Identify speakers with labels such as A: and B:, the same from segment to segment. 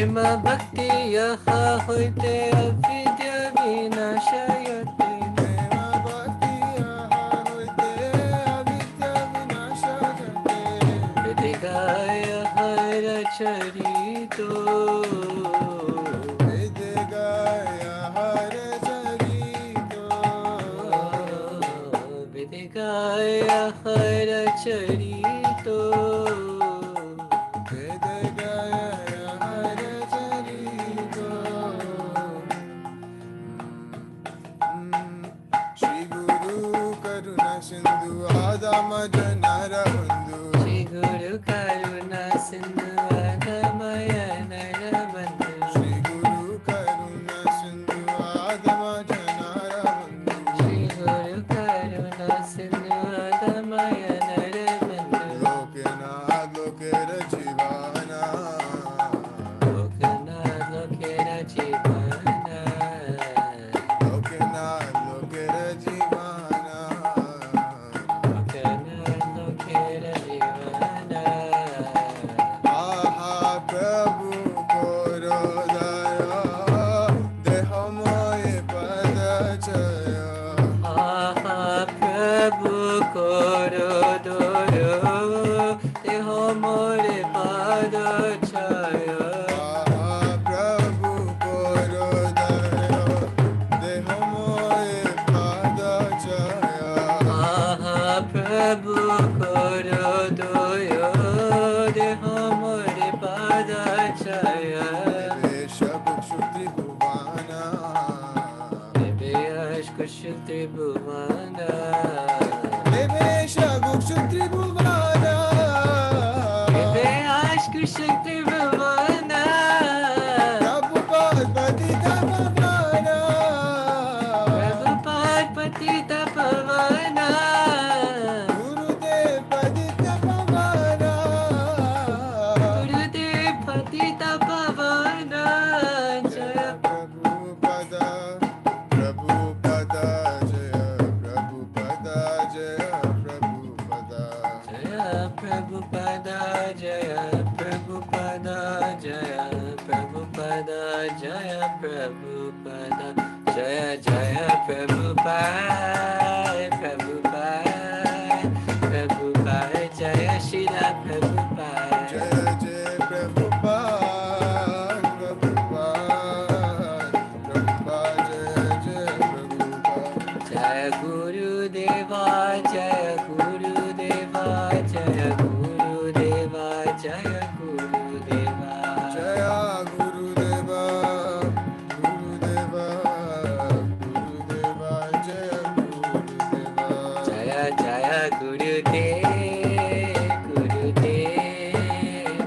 A: Prema bhakti yaha hoite avidya vinashayate.
B: Prema bhakti yaha hoite avidya vinashayate.
A: Vidigaya hara charito.
B: Vidigaya hara charito.
A: Vidigaya hara charito.
B: Vidigaya hara charito. Shri Guru Karuna Sindhu Adama Janara Bandhu.
A: Shri Guru Karuna Sindhu Adamaya Narabandhu.
B: Shri Guru Karuna Sindhu Adama Janara Bandhu.
A: Shri Guru Karuna Sindhu Adamaya Narabandhu.
B: Lokanath Lokera Jivana.
A: Lokanath Lokera Jivana.
B: Lokanath Lokera Jivana.
A: Lokanath Lokera Jivana.
B: Aha Prabhu Koro Daya Deha Moye Padachaya.
A: Aha Prabhu Koro Doyo Deho More Padachaya.
B: Aha Prabhu Koro Daya Deha Moye Padachaya.
A: Aha Prabhu Koro Doyo Deho More Padachaya.
B: Devesha Bhukshu Tribhuvana.
A: Deveyash Kushil Tribhuvana.
B: Devesha Bhukshu Tribhuvana.
A: Deveyash Kushil Tribhuvana.
B: Prabhupada Patita Pavana.
A: Prabhupada Patita Pavana.
B: Gurudev Patita Pavana.
A: Gurudev Patita Pavana. Jaya
B: Prabhupada, Prabhupada, Jaya Prabhupada, Jaya Prabhupada.
A: Jaya Prabhupada, Jaya Prabhupada, Jaya Prabhupada, Jaya Prabhupada, Jaya Jaya Prabhupada, Prabhupada, Prabhupada, Jaya Shila Prabhupada.
B: Jaya Jaya Prabhupada, Prabhupada, Prabhupada, Jaya Jaya Prabhupada.
A: Jaya Guru Deva, Jaya Guru Deva, Jaya Guru Deva, Jaya Guru Deva.
B: Jaya Gurudeva, Gurudeva, Gurudeva, Jaya Gurudeva.
A: Jaya Jaya Gurudev, Gurudev,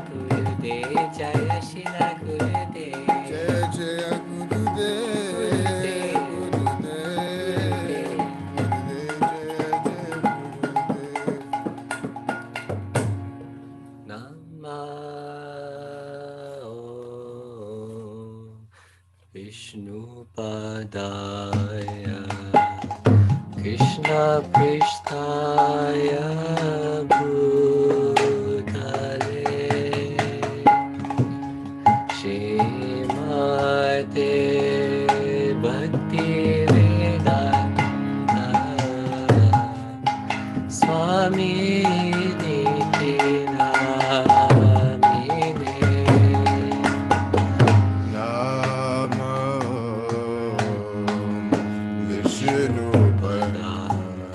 A: Gurudev, Jaya Shila Gurudev.
B: Jaya Jaya Gurudev, Gurudev, Gurudev, Jaya Jaya Gurudev.
A: Namo Vishnu Padaya Krishna Pristhaya Bhutale Shrimate Bhakti Vedanta Swami Niti Namine.
B: Namo Vishnu Padaya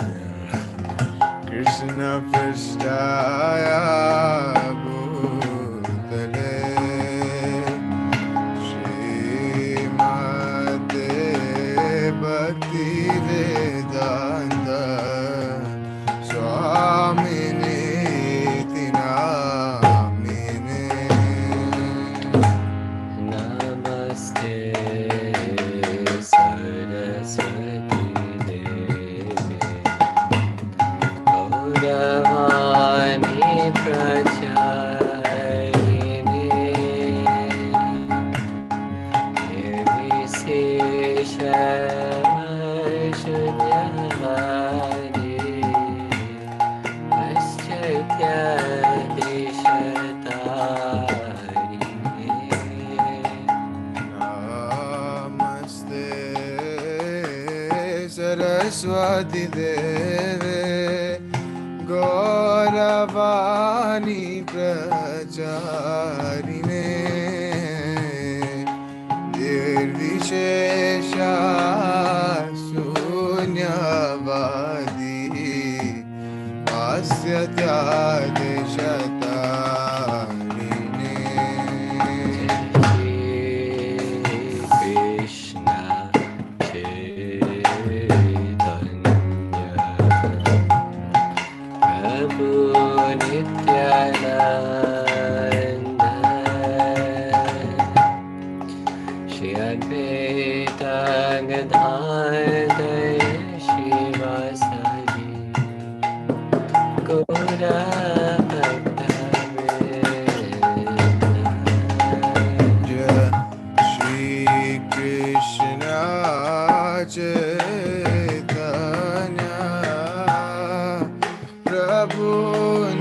B: Saraswati Deve Gauravani Pracharine Nirvishesha Sunyavadi Asyatyadeshatarine
A: Krishna Chaitanya Prabhu Nityananda Shri Advaita Gadadhara Shivasadi Gaura
B: Shri Krishna Chaitanya Prabhu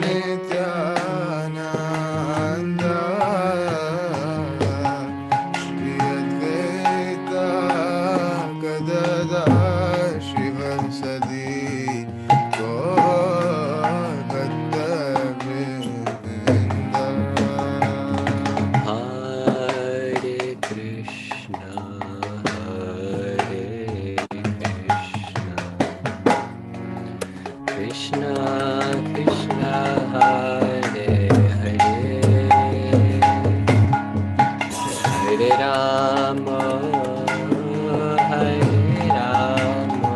B: Nityananda Shri Advaita Gadadhara Shivasadi Gaur Bhaktavrinda
A: Hare Krishna Krishna Krishna Hare Hare Hare Rama Hare Rama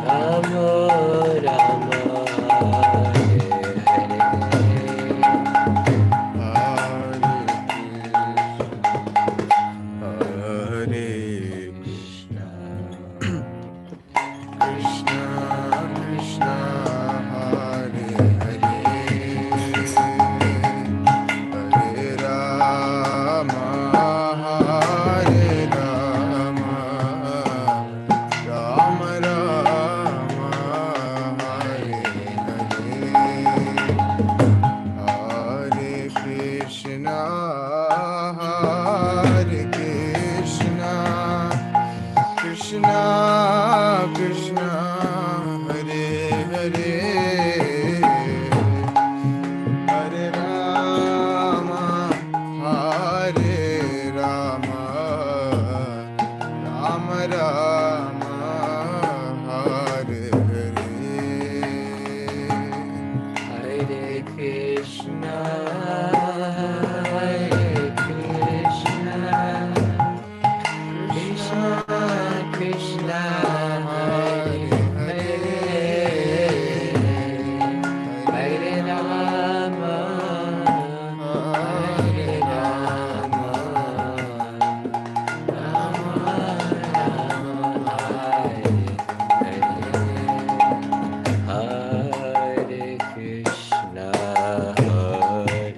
A: Rama Rama Hare
B: Hare
A: Krishna
B: Krishna Krishna Hare Hare Hare Rama Hare Rama Rama Rama Hare Hare Hare Krishna Hare Krishna Krishna Krishna Hare Hare Hare Rama Hare Rama Rama Rama Hare Hare
A: Hare Krishna Hare Krishna Krishna Krishna Hare Hare Hare Rama Hare Rama Rama Rama Hare Hare Hare Krishna Hare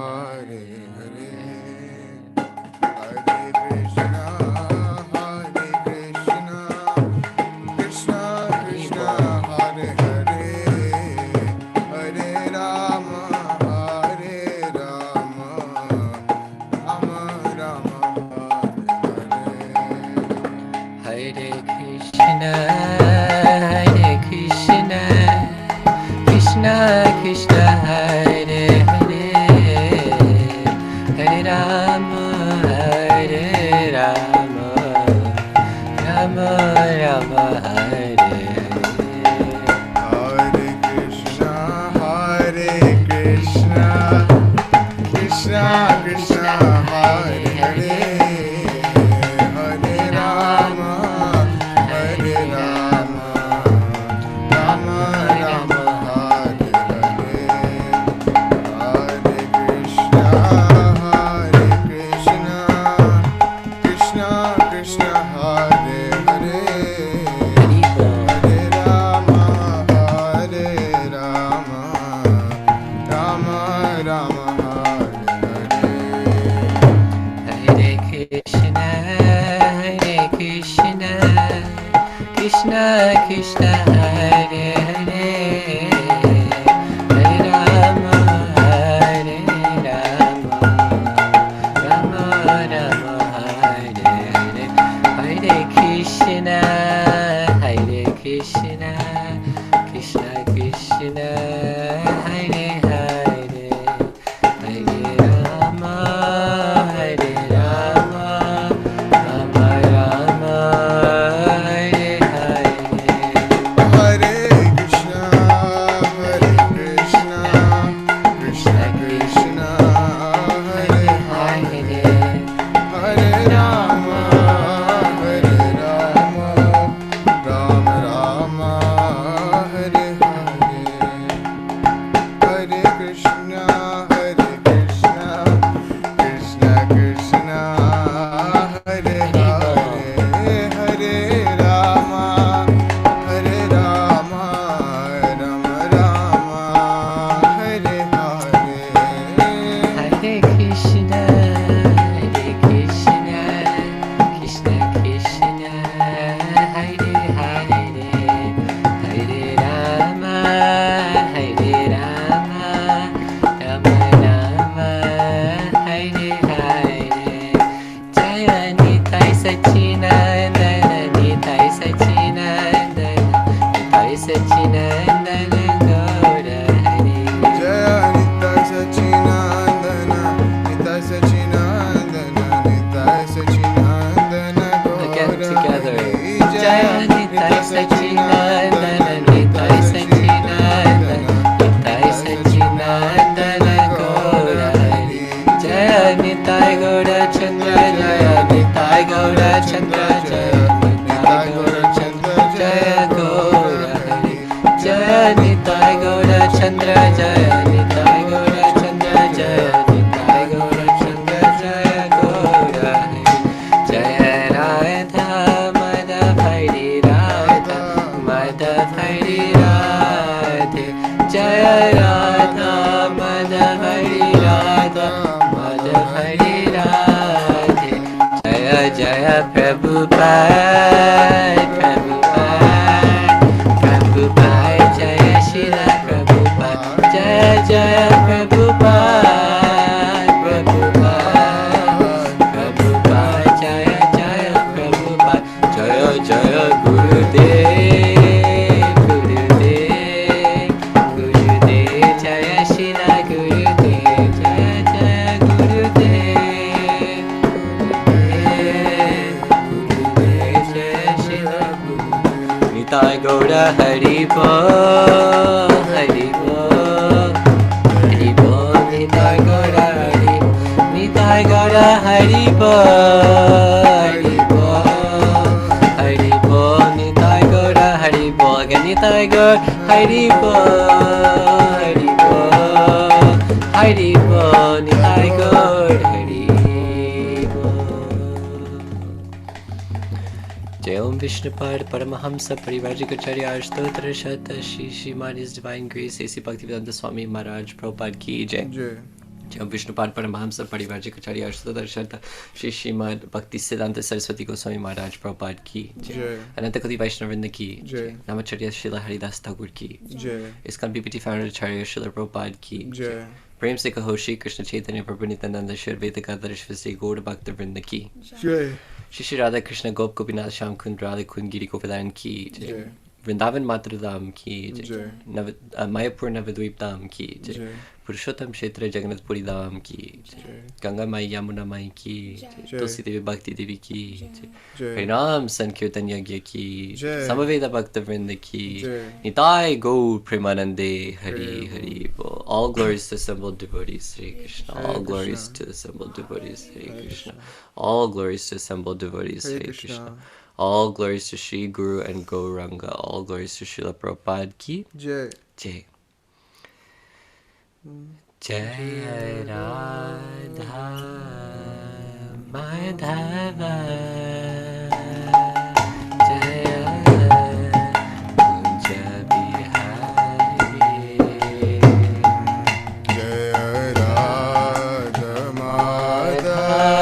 B: Hare Hare, Hare Krishna, Hare Krishna, Krishna Krishna, Hare Hare, Hare Rama, Hare Rama, Rama Rama, Hare Hare.
A: Hare Krishna, Hare Krishna, Krishna Krishna, Hare Hare, Hare Rama, Hare Rama, Rama Rama, Hare Hare.
B: Hare Krishna, Hare Krishna, Krishna Krishna, Hare Hare, Hare Rama, Hare Rama, Rama Rama, Hare Hare. Hare Krishna, Hare Krishna, Krishna Krishna, Hare Hare, Hare Rama, Hare Rama, Rama Rama, Hare Hare.
A: Hare Krishna, Hare Krishna, Krishna Krishna, Hare Hare, Hare Rama, Hare Rama, Rama Rama, Hare Hare. Hare Krishna, Hare Krishna, Krishna Krishna, Hare Hare, Hare Rama, Hare Rama, Rama Rama, Hare Hare.
B: Hare Krishna, Hare Krishna, Krishna Krishna, Hare Hare, Hare Rama, Hare Rama, Rama Rama, Hare Hare. Hare Krishna, Hare Krishna, Krishna Krishna, Hare Hare, Hare Rama, Hare Rama, Rama Rama, Hare Hare.
A: Hare Krishna, Hare Krishna, Krishna Krishna, Hare Hare, Hare Rama, Hare Rama, Rama Rama, Hare Hare. Jaya Nitai Sachinandana, Nitai Sachinandana, Nitai Sachinandana, Gaura Hari.
B: Jaya Nitai Sachinandana, Nitai Sachinandana, Nitai Sachinandana,
A: Again together.
B: Gaura Hari.
A: Jaya Nitai Sachinandana, Nitai Sachinandana, Nitai Sachinandana, Gaura Hari. Jaya Nitai Gaura Chandra, Jaya Nitai Gaura Chandra, Jaya Nitai Gaura Chandra, Jaya Gaura Hari. Jaya Nitai Gaura Chandra, Jaya Nitai Gaura Chandra, Jaya Nitai Gaura Chandra, Jaya Gaura Hari. Jaya Radha Madhav Hari Radha Madhav Hari Radhe. Jaya Radha Madhav Hari Radha Madhav Hari Radhe. Jaya Jaya Prabhupada Prabhupada Prabhupada. Jaya Shila Prabhupada. Jaya Jaya Prabhupada Prabhupada Prabhupada. Jaya Jaya Prabhupada. Jaya Jaya Gurudev Gurudev Gurudev. Jaya Shila Gurudev. Jaya Jaya Gurudev Gurudev. Jaya Shila Gurudev. Nitai Gaura Hari Bol, Hari Bol, Hari Bol. Nitai Gaura Hari, Nitai Gaura Hari Bol, Hari Bol, Hari Bol. Nitai Gaura Hari Bol. Again, Nitai Gaura Hari Bol, Hari Bol, Hari Bol. Nitai Gaura Hari Bol. Jai Om Vishnupad Paramahamsa Parivrajikacharya Stotra Shata Shri Srimad His Divine Grace A.C. Bhaktivedanta Swami Maharaj Prabhupada Ki Jai.
B: Jai.
A: जब विष्णुपाद परमहंस परिव्राजक आचार्य अष्टोत्तर शत श्री श्रीमद भक्ति सिद्धांत सरस्वती गोस्वामी महाराज प्रभुपाद की जय, अनंत कोटि वैष्णव वृंद की जय, नामाचार्य श्रील हरिदास ठाकुर की जय, इसका बीपीटी फाउंडर आचार्य श्रील प्रभुपाद की जय, प्रेम से कहो श्री कृष्ण चैतन्य प्रभु नित्यानंद श्री अद्वैत गदाधर श्री गौड़ भक्त वृंद की जय, श्री राधा कृष्ण गोप गोपीनाथ श्याम कुंद राधा कुंद गिरी गोपीदान की जय, वृंदावन मातृ धाम की जय, मायापुर नवद्वीप धाम की जय, पुरुषोत्तम क्षेत्र जगन्नाथपुरी धाम की जय, गंगा माई यमुना माई की जय, तुलसी देवी भक्ति देवी की जय, हरिनाम संकीर्तन यज्ञ की जय, समवेद भक्त वृंद की निताय गौर प्रेमानंदे हरि हरि बोल. All glories to assembled devotees Hare Krishna. All glories to assembled devotees Hare Krishna. All glories to assembled devotees Hare Krishna. All glories to Shri Guru and Gauranga. All glories to Srila Prabhupada ki jai. Jai. Jai Radha Madhava Jai Kunja Bihari
B: Jai Radha Madhava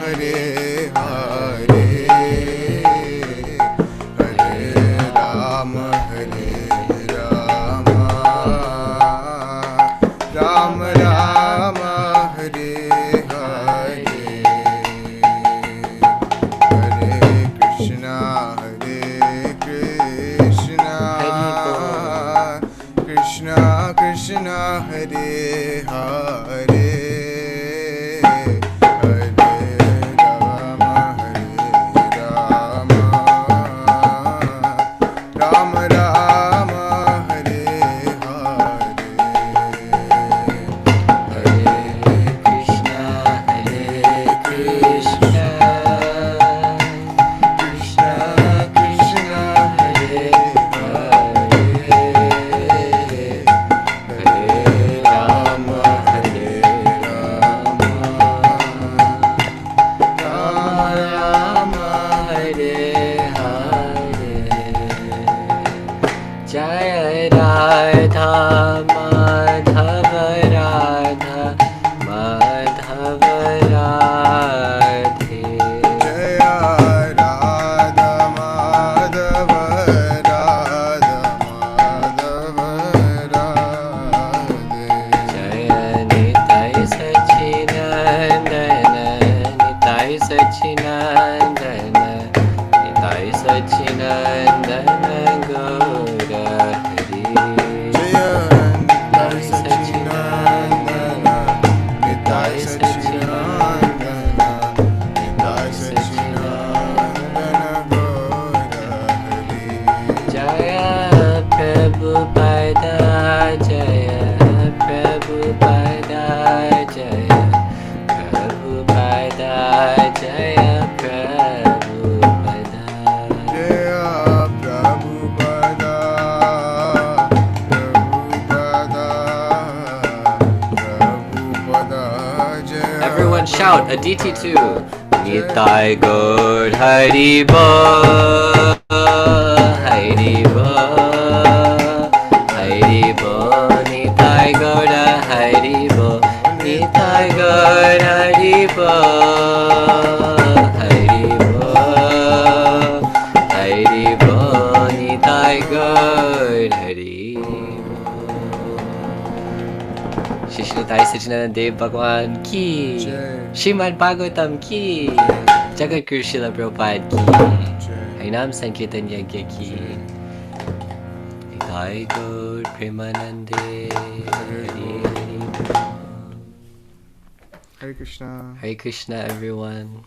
B: Hare Hare Rama Hare Rama Rama Rama Hare Hare Hare Krishna Krishna Krishna Hare Hare
A: Shout Aditi too. Nitai Gaur Hari Bo, Hari Bo, Hari Bo. Nitai Gaur Hari Bo, Nitai Gaur Hari Bo, Hari Bo, Hari Bo. Nitai Gaur Hari Bo. Shri Nitai Sachinanda Dev Bhagwan ki, Srimad Bhagavatam ki, Jagat Guru Srila Prabhupada ki, Harinam Sankirtan Yajna ki. Nitai Gaur Premanande.
B: Hare Krishna.
A: Hare Krishna, everyone.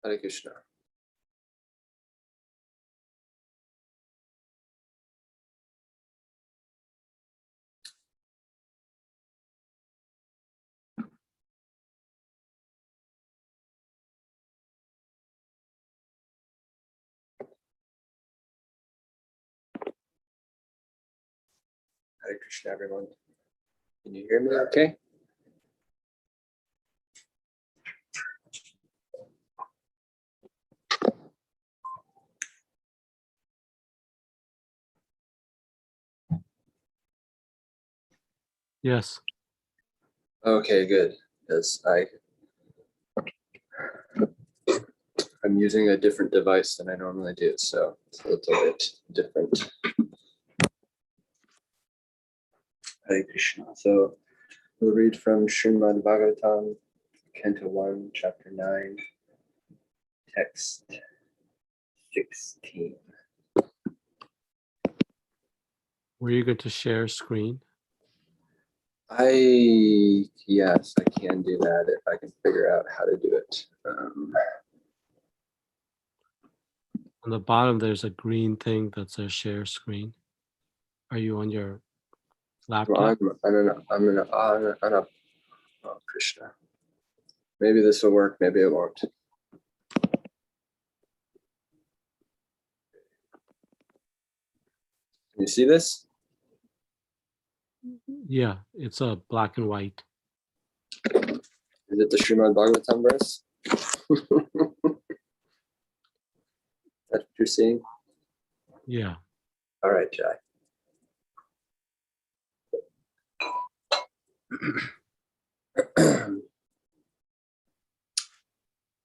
C: Hare Krishna. Hare Krishna, everyone. Can you hear me okay?
D: Yes.
C: Okay, good. Because I'm using a different device than I normally do, so it's a little bit different. Hare Krishna. So we'll read from Srimad Bhagavatam, Canto 1, Chapter 9, Text 16.
D: Were you going to share screen?
C: Yes, I can do that if I can figure out how to do it.
D: On the bottom, there's a green thing that says share screen. Are you on your laptop?
C: Oh, Krishna. Maybe this will work, maybe it won't. Can you see this?
D: Yeah, it's a black and white.
C: Is it the Srimad Bhagavatam verse? That's what you're seeing?
D: Yeah.
C: All right, Jai.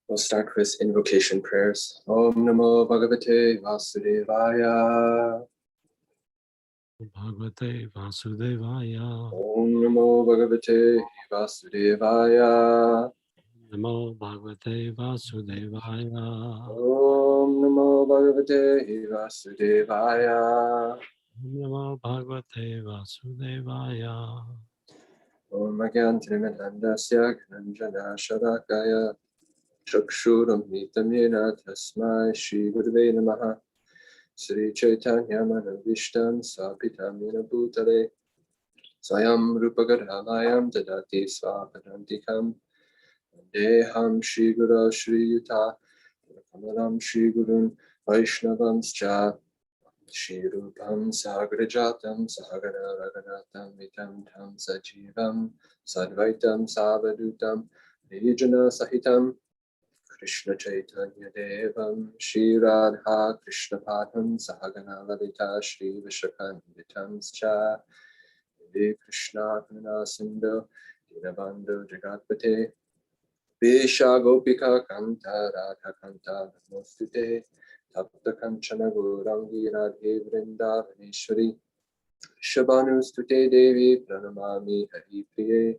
C: We'll start with invocation prayers. Om Namo Bhagavate Vasudevaya.
D: Bhagavate Vasudevaya.
C: Om Namo Bhagavate Vasudevaya.
D: Namo Bhagavate Vasudevaya.
C: Om Namo Bhagavate Vasudevaya.
D: Namo Bhagavate Vasudevaya.
C: Om Agyantrimitandasya Gyananjana Shalakaya Chakshuram Nitamena Tasmai Shri Gurave Namaha Sri Chaitanya Manavishtam Sapitamina Bhutale Swayam Rupagadhamayam Tadati Swapadantikam Deham Shri Guru Shri Yuta Kamalam Shri Gurun Vaishnavamscha Shri Rupam Sagrajatam Sahagana Raganatam Vitam Tam Sajivam Sadvaitam Savadutam Vijana Sahitam Krishna Chaitanya Devam Shri Radha Krishna Padam Sahagana Lalita Shri Vishakam Cha Hare Krishna Karuna Sindhu Dinabandhu Jagatpate Vesha Gopika Kanta Radha Kanta Namostute Tapta Kanchana Gaurangi Radhe Vrindavaneshwari Shabanustute Devi Pranamami Hari Priye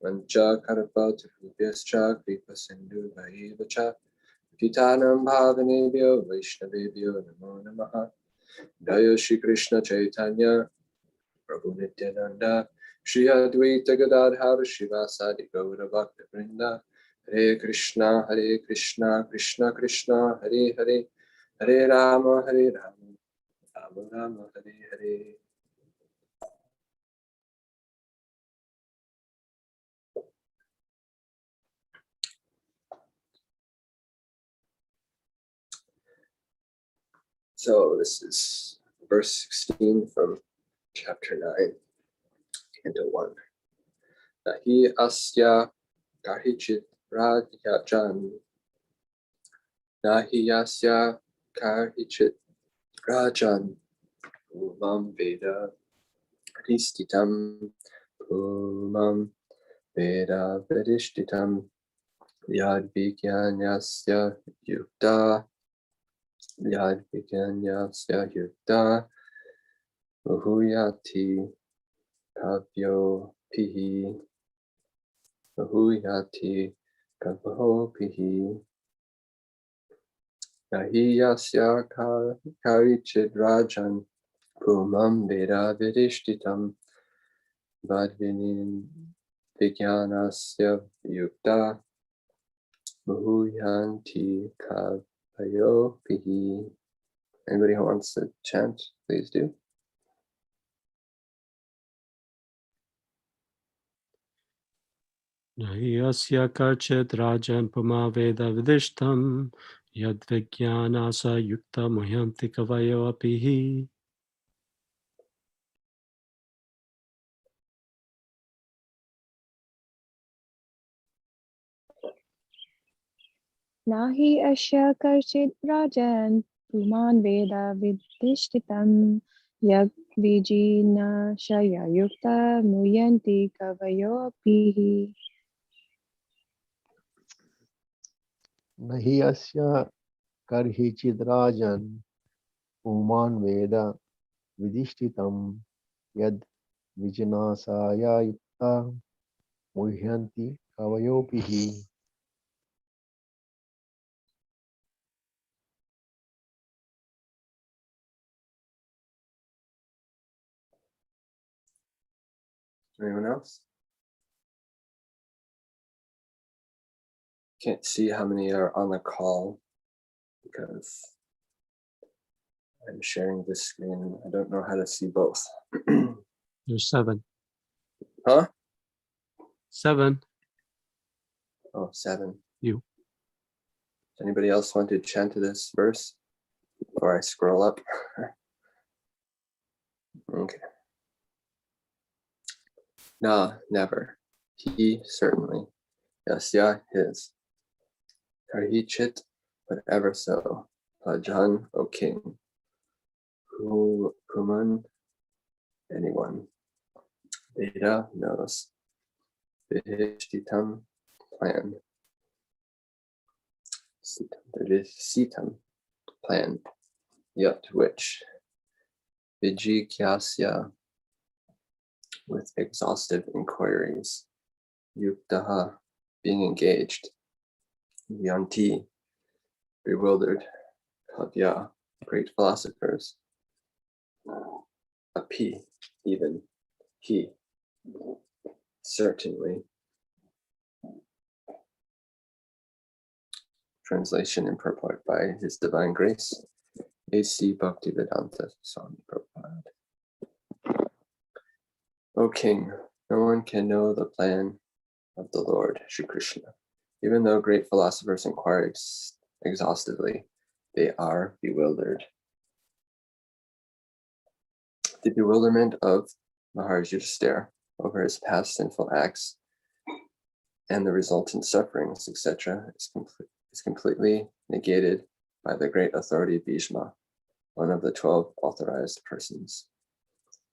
C: Vancha Karpa Tarubhyascha Kripa Sindhu Bhaivacha Titanam Bhavanebhyo Vaishnavebhyo Namo Namaha Jaya Shri Krishna Chaitanya Prabhu Nityananda Shri Advaita Gadadhar Shivasadi Gaura Bhakta Vrinda Hare Krishna Krishna Krishna Hare Hare Hare Rama Rama Rama Hare Hare. So this is verse 16 from chapter 9, canto 1. Nahi asya kahichit radhyajan Nahi asya kahichit rajan Umam Veda Adhistitam Umam Veda Vedishtitam Yad Vigyanyasya Yukta Yad Vigyanyasya Yukta Uhuyati Kavyo Pihi Uhuyati Kavyo Pihi Nahi Yasya Karichid Rajan Umam Veda Vedishtitam Vadvinin Vigyanasya Yukta Muhuyanti Kavayopihi. Anybody who wants to chant, please do.
D: Nahi asya karchit rajan puma veda vidishtam yad vijnanasa yukta muhyanti kavayo apihi.
E: Nahi asya karchit rajan puman veda vidishtitam yag vijina shaya yukta muyanti kavayo pihi.
F: Nahi asya karhichidrajan puman veda vidishtitam yad vijnasaya yukta muhyanti kavayopihi.
C: Anyone else? Can't see how many are on the call because I'm sharing this screen. I don't know how to see both.
D: There's 7.
C: Huh?
D: 7.
C: Oh, 7.
D: You.
C: Does anybody else want to chant to this verse before I scroll up? Okay. Na, never. He, certainly. Yasya, his. Karhichit, whatever so. Pajan, O king. Puman, anyone. Veda knows. Vihishtitam, plan. Sitam, plan. Yet which. Vijikyasya, with exhaustive inquiries. Yuktaha, being engaged. Yanti, bewildered. Kavya, great philosophers. Api, even. He, certainly. Translation and purport by His Divine Grace, A.C. Bhaktivedanta Swami Prabhupada. O King, no one can know the plan of the Lord, Shri Krishna. Even though great philosophers inquire exhaustively, they are bewildered. The bewilderment of Maharaj Yudhisthira over his past sinful acts and the resultant sufferings, etc., is completely negated by the great authority Bhishma, one of the 12 authorized persons.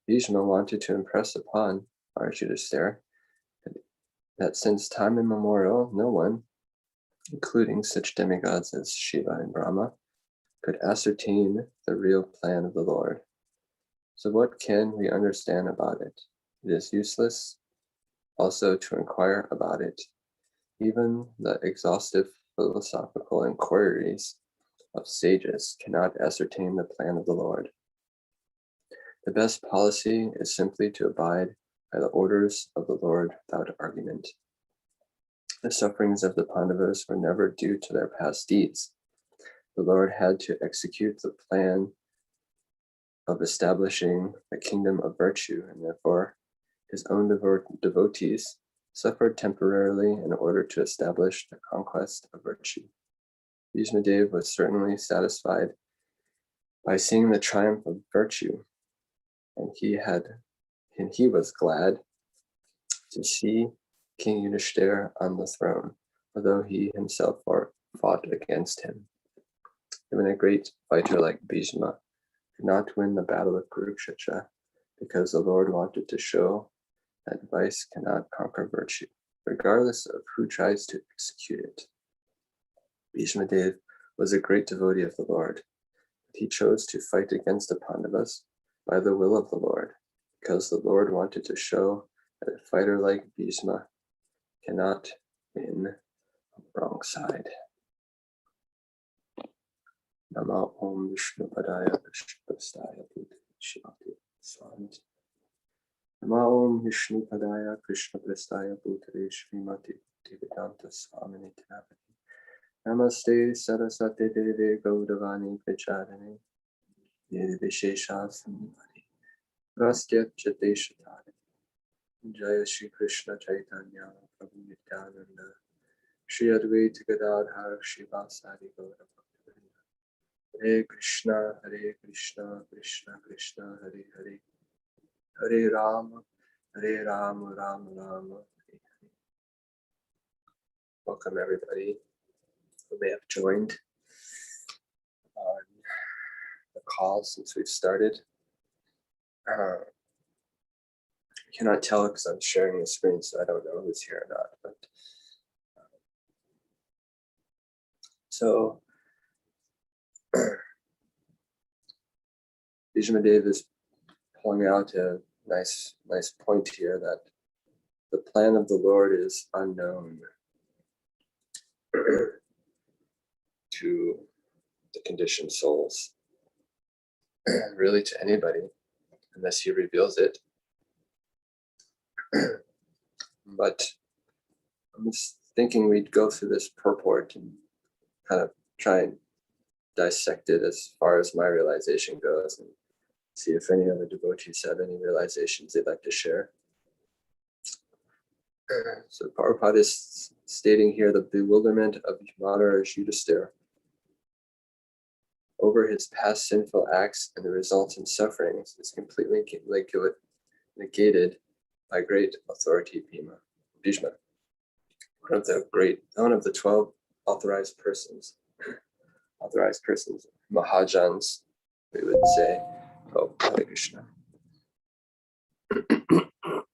C: Bhishma wanted to impress upon Maharaj Yudhisthira that since time immemorial, no one, including such demigods as Shiva and Brahma, could ascertain the real plan of the Lord. So what can we understand about it? It is useless also to inquire about it. Even the exhaustive philosophical inquiries of sages cannot ascertain the plan of the Lord. The best policy is simply to abide by the orders of the Lord without argument. The sufferings of the Pandavas were never due to their past deeds. The Lord had to execute the plan of establishing a kingdom of virtue, and therefore his own devotees suffered temporarily in order to establish the conquest of virtue. Bhishma Dev was certainly satisfied by seeing the triumph of virtue, and he was glad to see King Yudhishthira on the throne, although he himself fought against him. Even a great fighter like Bhishma could not win the battle of Kurukshetra because the Lord wanted to show that vice cannot conquer virtue, regardless of who tries to execute it. Bhishma Dev was a great devotee of the Lord, but he chose to fight against the Pandavas by the will of the Lord, because the Lord wanted to show that a fighter like Bhishma cannot win on the wrong side. Nama Om Vishnu Padaya Vishnu Prastaya Shivati Swami. Nama Om Vishnu Padaya Krishna Prastaya Bhutare Srimati Bhaktivedanta Swami Nityanavati. Namaste Saraswati Deve Gaudavani Prachadane Nirvishesha Samari Rastya Jateshatari Jaya Shri Krishna Chaitanya Prabhu Nityananda Shri Advaita Gadadhar Shivasari Gaura Hare Krishna, Krishna Krishna, Hare Hare, Hare Rama, Rama Rama, Hare Hare. Welcome everybody who may have joined on the call since we've started. I cannot tell because I'm sharing the screen, so I don't know who's here or not. But so Bhishma Dev is pulling out a nice point here that the plan of the Lord is unknown to the conditioned souls, really to anybody, unless he reveals it. But I'm just thinking we'd go through this purport and kind of try and dissect it as far as my realization goes, and see if any other devotees have any realizations they'd like to share. So Prabhupada is stating here the bewilderment of Maharaj Yudhisthira over his past sinful acts and the resultant sufferings is completely negated by great authority Bhishma, one of the 12 authorized persons, Mahajans, we would say. Oh, Hare Krishna.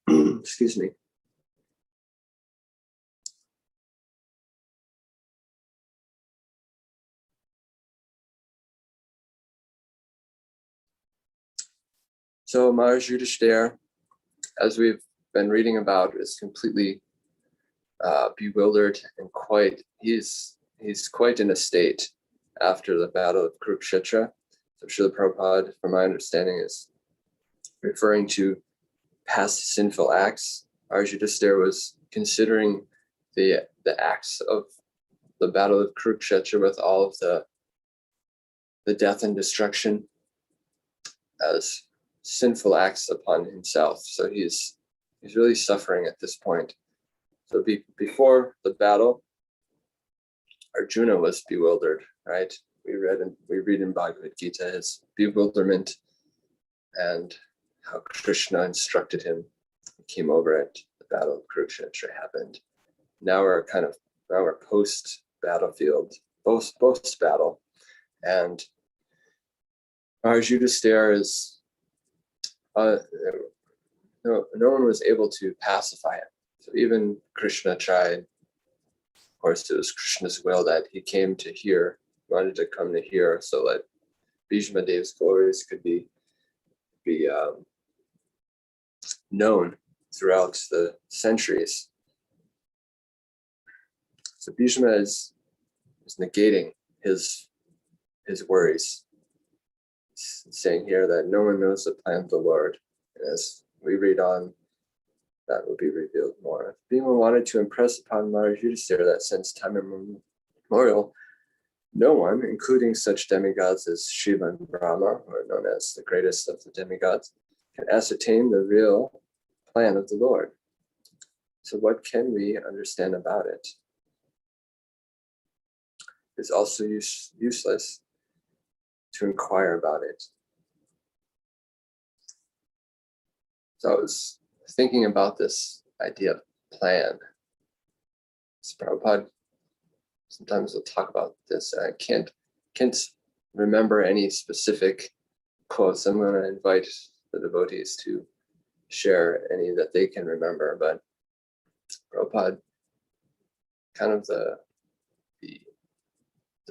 C: Excuse me. So Maharaj Yudhishthira, as we've been reading about, is completely bewildered and he's quite in a state after the battle of Kurukshetra. So Srila Prabhupada, from my understanding, is referring to past sinful acts. Maharaj Yudhishthira was considering the acts of the battle of Kurukshetra with all of the death and destruction as sinful acts upon himself. So he's really suffering at this point. So before the battle, Arjuna was bewildered, right? We read in Bhagavad Gita his bewilderment and how Krishna instructed him. He came over at the battle of Kurukshetra happened. Now we're post battlefield, post battle, and Maharaj Yudhishthira is no one was able to pacify him. So even Krishna tried. Of course, it was Krishna's will that he came to hear, wanted to come to hear, so that Bhishma Dev's glories could be known throughout the centuries. So Bhishma is negating his worries. He's saying here that no one knows the plan of the Lord. And as we read on, that will be revealed more. Bhima wanted to impress upon Maharaj Yudhishthira that since time immemorial, no one, including such demigods as Shiva and Brahma, who are known as the greatest of the demigods, can ascertain the real plan of the Lord. So what can we understand about it? It's also useless to inquire about it. So I was thinking about this idea of plan. So Prabhupada sometimes will talk about this. I can't remember any specific quotes. I'm going to invite the devotees to share any that they can remember, but Prabhupada, kind of the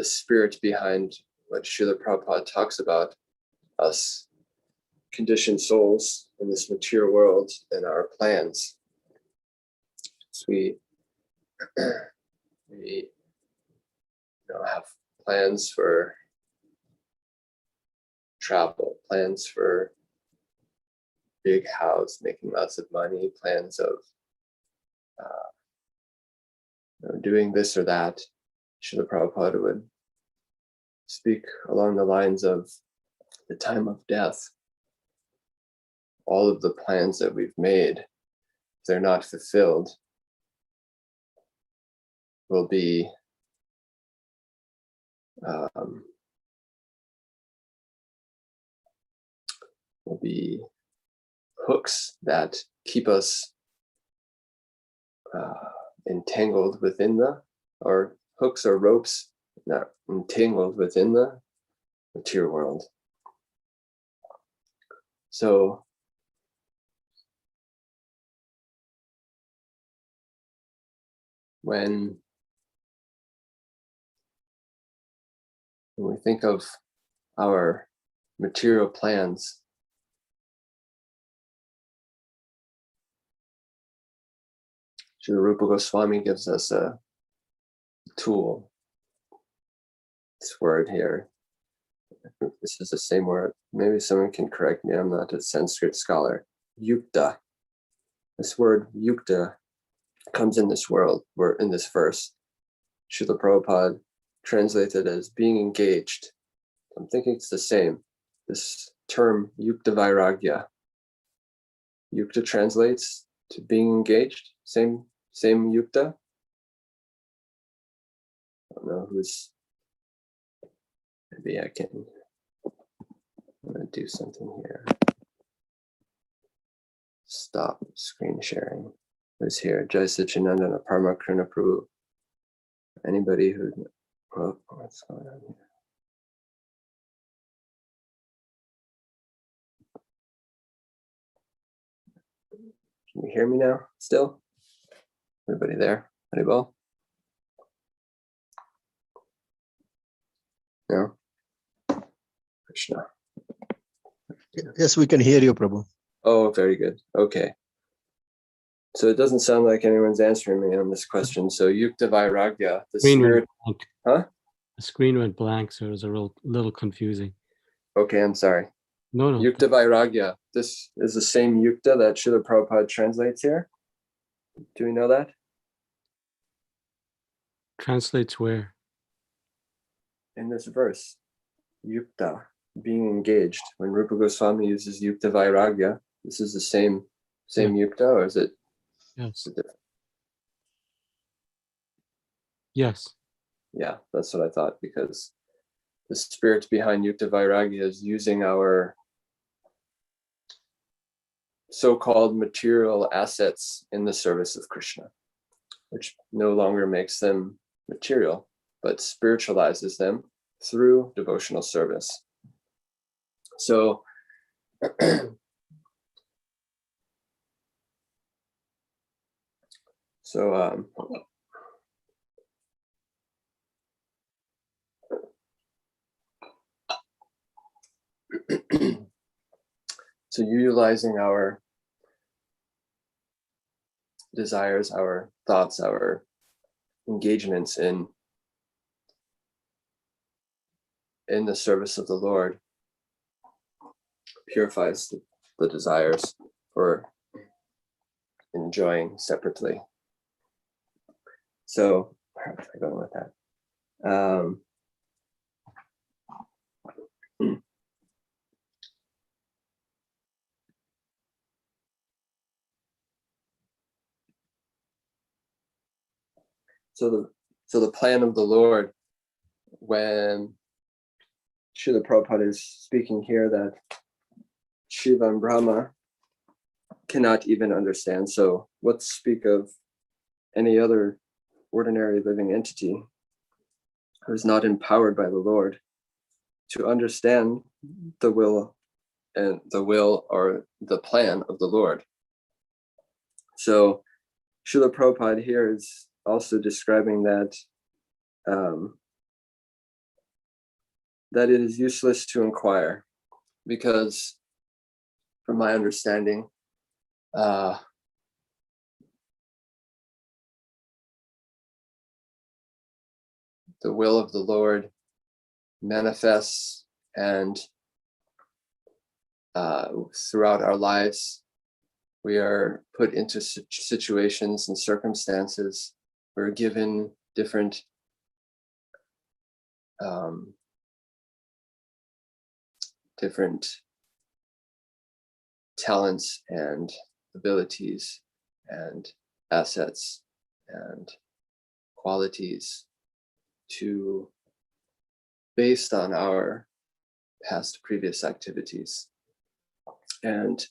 C: spirit behind what Srila Prabhupada talks about us conditioned souls in this material world and our plans. So we have plans for travel, plans for big house, making lots of money, plans of doing this or that. Srila Prabhupada would speak along the lines of the time of death. All of the plans that we've made, if they're not fulfilled, will be hooks that keep us entangled within or hooks or ropes that entangled within the material world. So when we think of our material plans, Srila Rupa Goswami gives us a tool. This word here, this is the same word. Maybe someone can correct me. I'm not a Sanskrit scholar. Yukta. This word yukta comes in this in this verse. Srila Prabhupada translated as being engaged. I'm thinking it's the same. This term yukta vairagya. Yukta translates to being engaged. Same yukta. I don't know who's. Maybe I'm gonna do something here. stop screen sharing. Who's here? Jai Sachinandana Parma Kruna Prabhu. Anybody who, oh, what's going on here? Can you hear me now still? Everybody there? Haribol? No? Krishna.
F: Yes, we can hear you, Prabhu.
C: Oh, very good. Okay. So it doesn't sound like anyone's answering me on this question. So Yukta Vairagya, the
D: Screen
C: spirit,
D: went blank.
C: huh?
D: The screen went blank, so it was a little confusing.
C: Okay, I'm sorry.
D: No.
C: Yukta Vairagya. This is the same Yukta that Srila Prabhupada translates here. Do we know that?
D: Translates where?
C: In this verse, Yukta, being engaged. When Rupa Goswami uses Yukta Vairagya, this is the same Yukta, or is it?
D: Yes.
C: different?
D: Yes.
C: Yeah, that's what I thought, because the spirit behind Yukta Vairagya is using our so-called material assets in the service of Krishna, which no longer makes them material, but spiritualizes them through devotional service. So so utilizing our desires, our thoughts, our engagements in the service of the Lord purifies the desires for enjoying separately. So where was I going with that? So the plan of the Lord, when Srila Prabhupada is speaking here that Shiva and Brahma cannot even understand. So let's speak of any other ordinary living entity who is not empowered by the Lord to understand the will or the plan of the Lord. So Srila Prabhupada here is also describing that that it is useless to inquire, because from my understanding, the will of the Lord manifests, and throughout our lives, we are put into situations and circumstances. We're given different talents and abilities and assets and qualities based on our past previous activities. And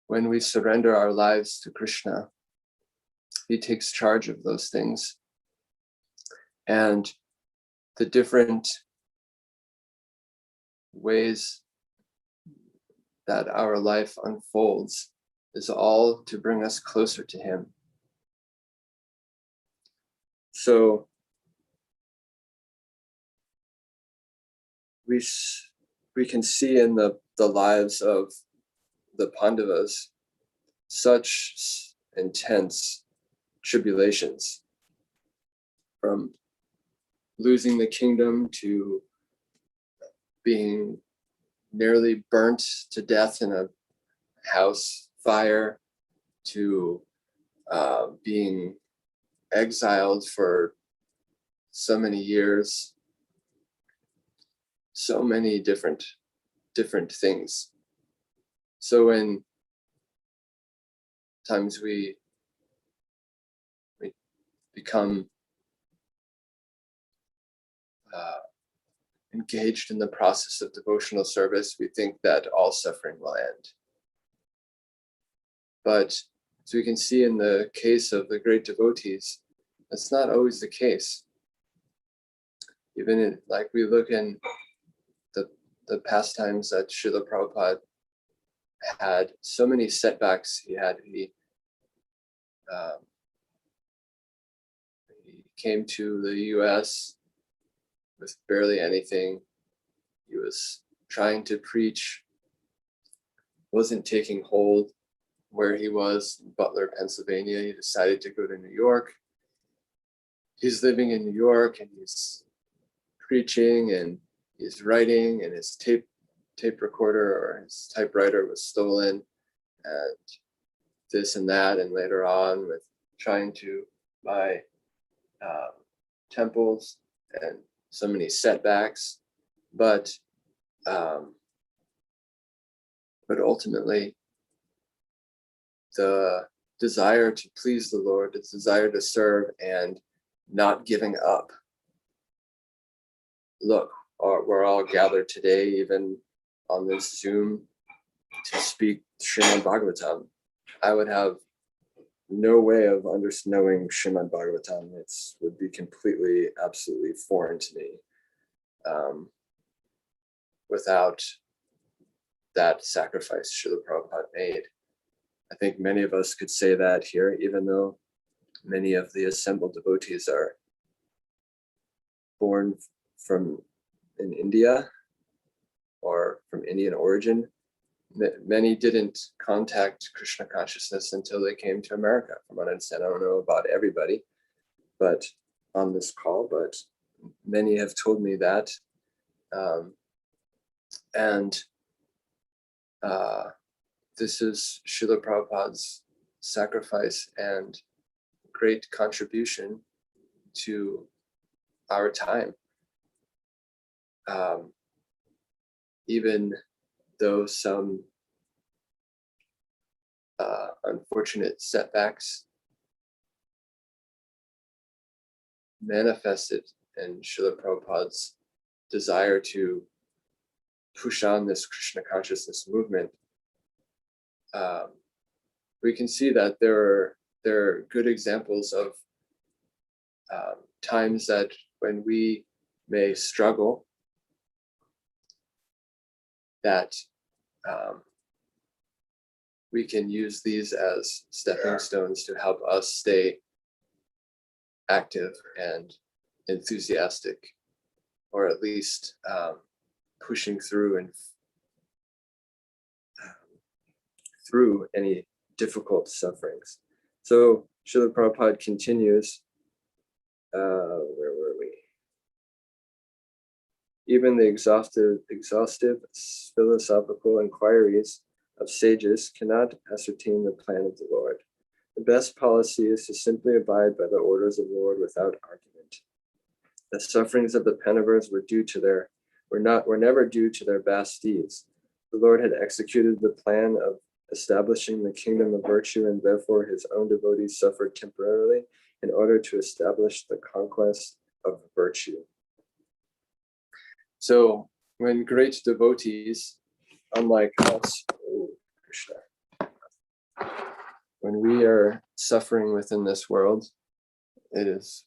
C: when we surrender our lives to Krishna, he takes charge of those things. And the different ways that our life unfolds is all to bring us closer to him. So we can see in the lives of the Pandavas such intense tribulations, from losing the kingdom to being nearly burnt to death in a house fire, to being exiled for so many years, so many different things. So when times we become engaged in the process of devotional service, we think that all suffering will end. But as we can see in the case of the great devotees, that's not always the case. Even in, like we look in the pastimes that Srila Prabhupada had, so many setbacks he had. He came to the US with barely anything. He was trying to preach, wasn't taking hold where he was in Butler, Pennsylvania. He decided to go to New York. He's living in New York and he's preaching and he's writing, and his tape recorder or his typewriter was stolen, and this and that, and later on with trying to buy temples and so many setbacks, but ultimately the desire to please the Lord, the desire to serve and not giving up. Look, we're all gathered today, even on this Zoom, to speak Srimad Bhagavatam. I would have no way of knowing Srimad Bhagavatam. It would be completely, absolutely foreign to me without that sacrifice Srila Prabhupada made. I think many of us could say that here, even though many of the assembled devotees are born in India or from Indian origin. Many didn't contact Krishna consciousness until they came to America. From what I understand, I don't know about everybody, but on this call, but many have told me that. This is Srila Prabhupada's sacrifice and great contribution to our time. Even though some unfortunate setbacks manifested in Srila Prabhupada's desire to push on this Krishna consciousness movement, we can see that there are good examples of times that when we may struggle, that we can use these as stepping stones to help us stay active and enthusiastic, or at least pushing through and through any difficult sufferings. So Srila Prabhupada continues, where were we? Even the exhaustive philosophical inquiries of sages cannot ascertain the plan of the Lord. The best policy is to simply abide by the orders of the Lord without argument. The sufferings of the Pandavas were never due to their vast deeds. The Lord had executed the plan of establishing the kingdom of virtue, and therefore his own devotees suffered temporarily in order to establish the conquest of virtue. So when great devotees, unlike us, Krishna, when we are suffering within this world, it is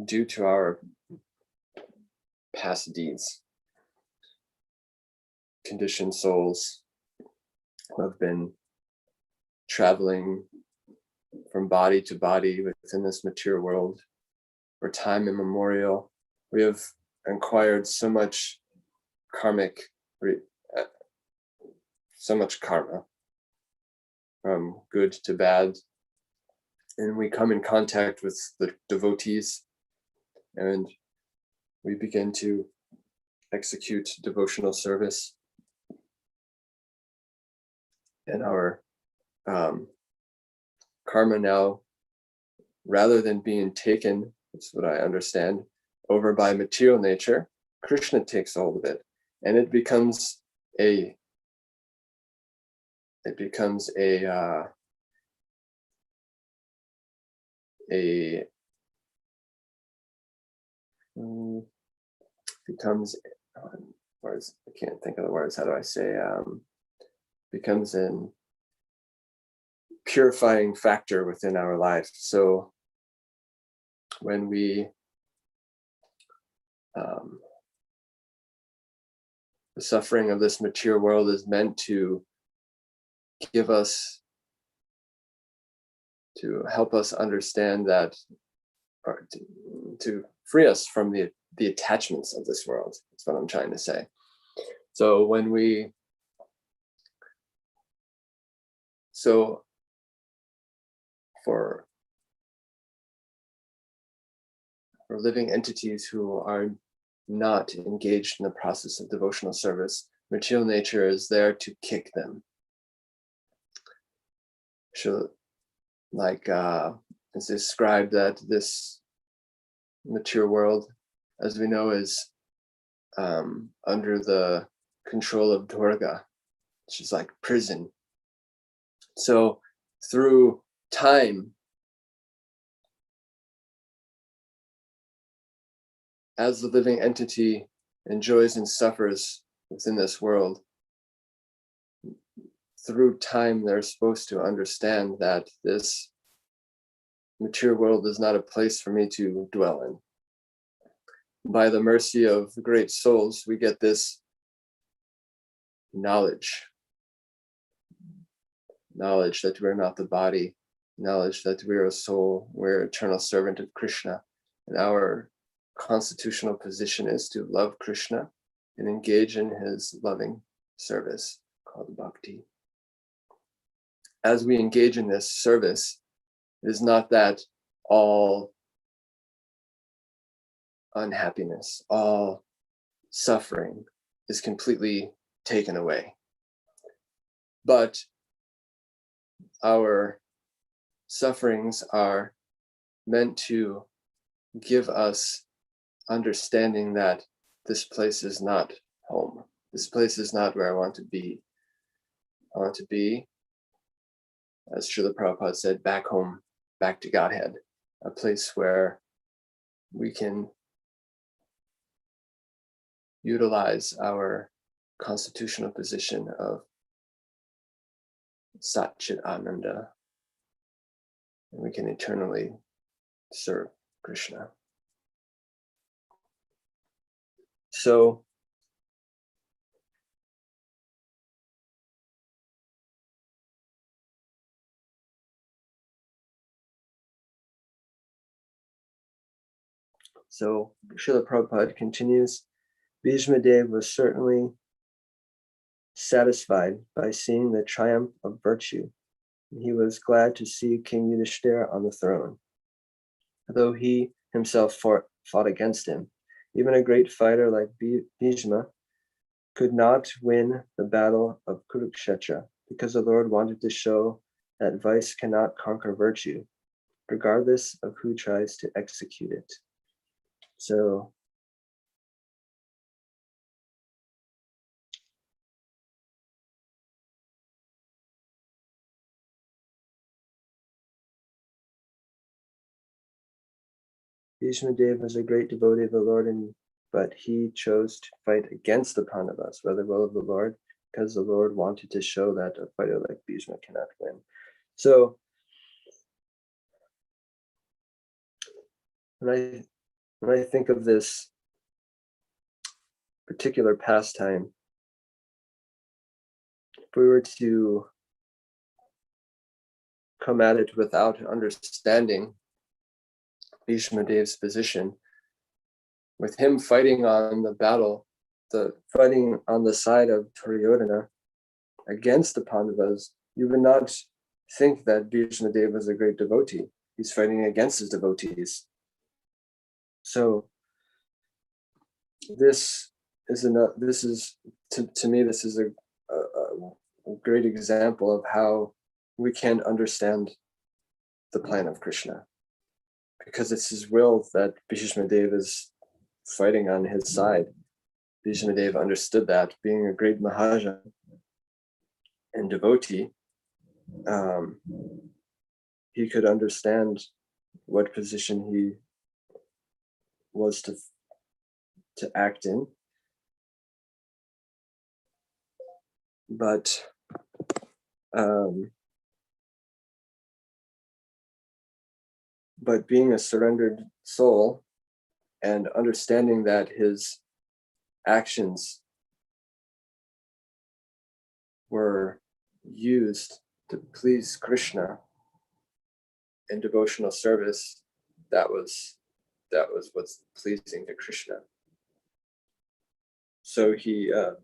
C: due to our past deeds. Conditioned souls who have been traveling from body to body within this material world for time immemorial. We have acquired so much so much karma, from good to bad, and we come in contact with the devotees and we begin to execute devotional service, and our karma now, rather than being taken, that's what I understand, over by material nature, Krishna takes hold of it, and it becomes a becomes, words, I can't think of the words, how do I say, becomes an purifying factor within our life. So when we the suffering of this material world is meant to give us, to help us understand that, or to free us from the attachments of this world. That's what I'm trying to say. So when we, so for living entities who are not engaged in the process of devotional service, material nature is there to kick them. So, like it's described that this material world, as we know, is under the control of Durga, which is like prison. So through time, as the living entity enjoys and suffers within this world, through time, they're supposed to understand that this material world is not a place for me to dwell in. By the mercy of the great souls, we get this knowledge that we're not the body, knowledge that we're a soul, we're eternal servant of Krishna, and our constitutional position is to love Krishna and engage in his loving service called bhakti. As we engage in this service, it is not that all unhappiness, all suffering is completely taken away. But our sufferings are meant to give us understanding that this place is not home. This place is not where I want to be. I want to be, as Srila Prabhupada said, back home, back to Godhead, a place where we can utilize our constitutional position of Sat Chit Ananda, and we can eternally serve Krishna. So Srila Prabhupada continues, Bhishmadev was certainly satisfied by seeing the triumph of virtue. He was glad to see King Yudhishthira on the throne. Though he himself fought against him, even a great fighter like Bhishma could not win the battle of Kurukshetra because the Lord wanted to show that vice cannot conquer virtue, regardless of who tries to execute it. So Bhishmadev was a great devotee of the Lord, but he chose to fight against the Pandavas by the will of the Lord, because the Lord wanted to show that a fighter like Bhishma cannot win. So when I think of this particular pastime, if we were to come at it without understanding Bhishmadev's position, with him fighting on fighting on the side of Duryodhana against the Pandavas, you would not think that Bhishmadev was a great devotee. He's fighting against his devotees. So this is to me a great example of how we can understand the plan of Krishna, because it's his will that Bhishmadev is fighting on his side. Bhishmadev understood that, being a great Mahajan and devotee, he could understand what position he was to act in. But being a surrendered soul and understanding that his actions were used to please Krishna in devotional service, that was what's pleasing to Krishna. So Srila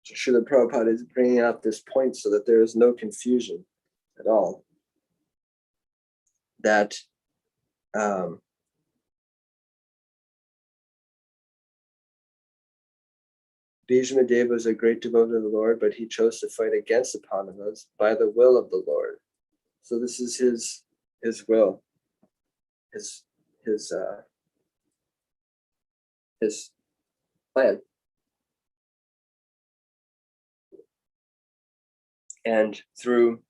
C: Prabhupada is bringing out this point so that there is no confusion at all. That Bhishma Deva was a great devotee of the Lord, but he chose to fight against the Pandavas by the will of the Lord. So this is his will, his plan. And through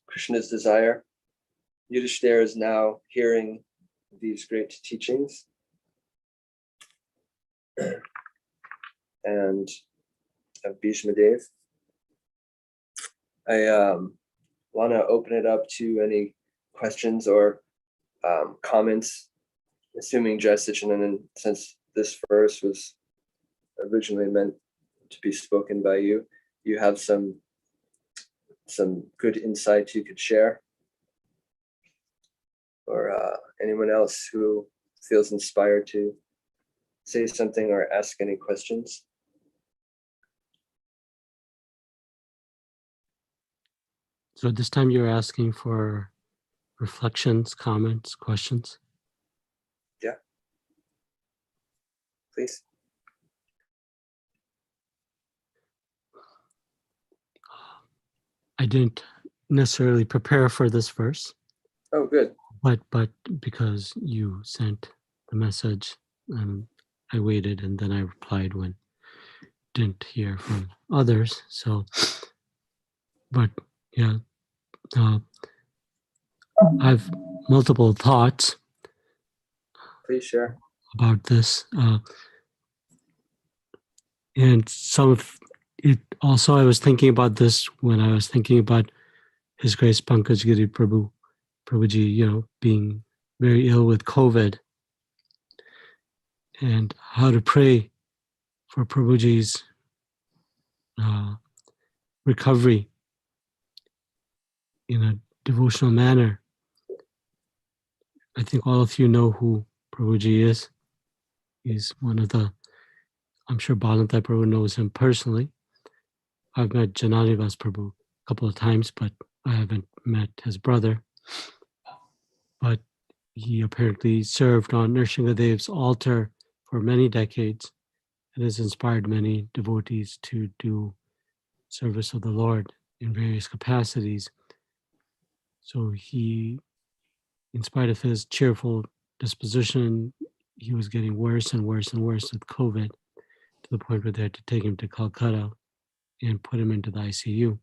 C: Krishna's desire, Yudhishthira is now hearing these great teachings. And of Bhishma Dev. I want to open it up to any questions or comments, assuming Jasichanand, since this verse was originally meant to be spoken by you, you have some good insight you could share, or anyone else who feels inspired to say something or ask any questions.
D: So this time you're asking for reflections, comments, questions?
C: Yeah. Please.
D: I didn't necessarily prepare for this verse.
C: Oh, good.
D: But because you sent the message, I waited and then I replied when didn't hear from others. So, but yeah, I've multiple thoughts.
C: Please share.
D: About this, and some of it. Also, I was thinking about this when I was thinking about His Grace Pankaj Giri Prabhuji, being very ill with COVID, and how to pray for Prabhuji's recovery in a devotional manner. I think all of you know who Prabhuji is. He's one of the, I'm sure Bala Nitai Prabhu knows him personally. I've met Jananivas Prabhu a couple of times, but I haven't met his brother. But he apparently served on Nrsingadev's altar for many decades and has inspired many devotees to do service of the Lord in various capacities. So he, in spite of his cheerful disposition, he was getting worse and worse and worse with COVID, to the point where they had to take him to Calcutta and put him into the ICU.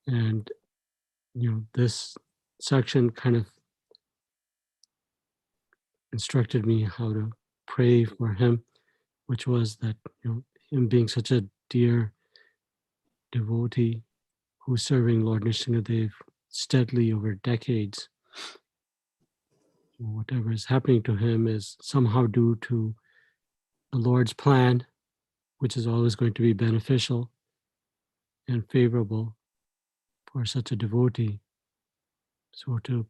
D: And, this section kind of instructed me how to pray for him, which was that, him being such a dear devotee who's serving Lord Nrsingadev steadily over decades, whatever is happening to him is somehow due to the Lord's plan, which is always going to be beneficial and favorable for such a devotee. So to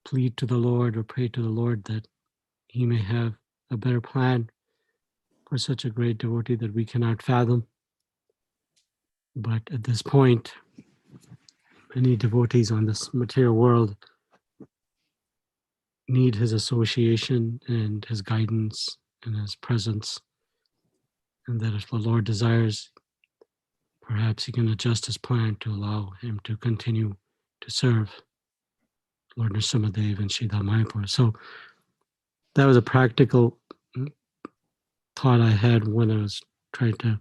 D: plead to the Lord or pray to the Lord that he may have a better plan for such a great devotee that we cannot fathom. But at this point, many devotees on this material world need his association and his guidance and his presence. And that if the Lord desires, perhaps he can adjust his plan to allow him to continue to serve Lord Nrsimhadev and Sridhar Mayapur. So that was a practical thought I had when I was trying to,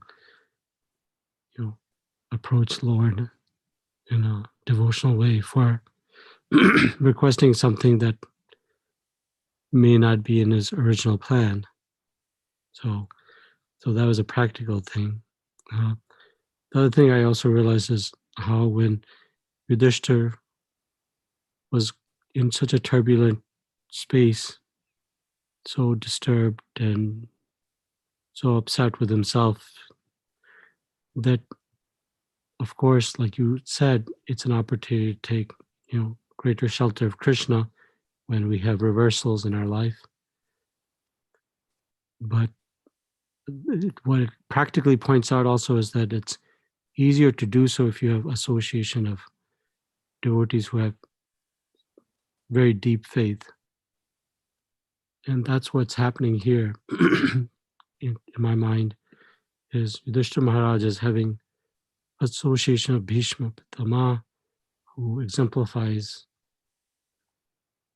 D: approach Lord in a devotional way for requesting something that may not be in his original plan. So that was a practical thing. The other thing I also realized is how when Yudhishthir was in such a turbulent space, so disturbed and so upset with himself, that of course, like you said, it's an opportunity to take, greater shelter of Krishna when we have reversals in our life. But what it practically points out also is that it's easier to do so if you have association of devotees who have very deep faith. And that's what's happening here in my mind, is Yudhishthira Maharaj is having association of Bhishma Pitama, who exemplifies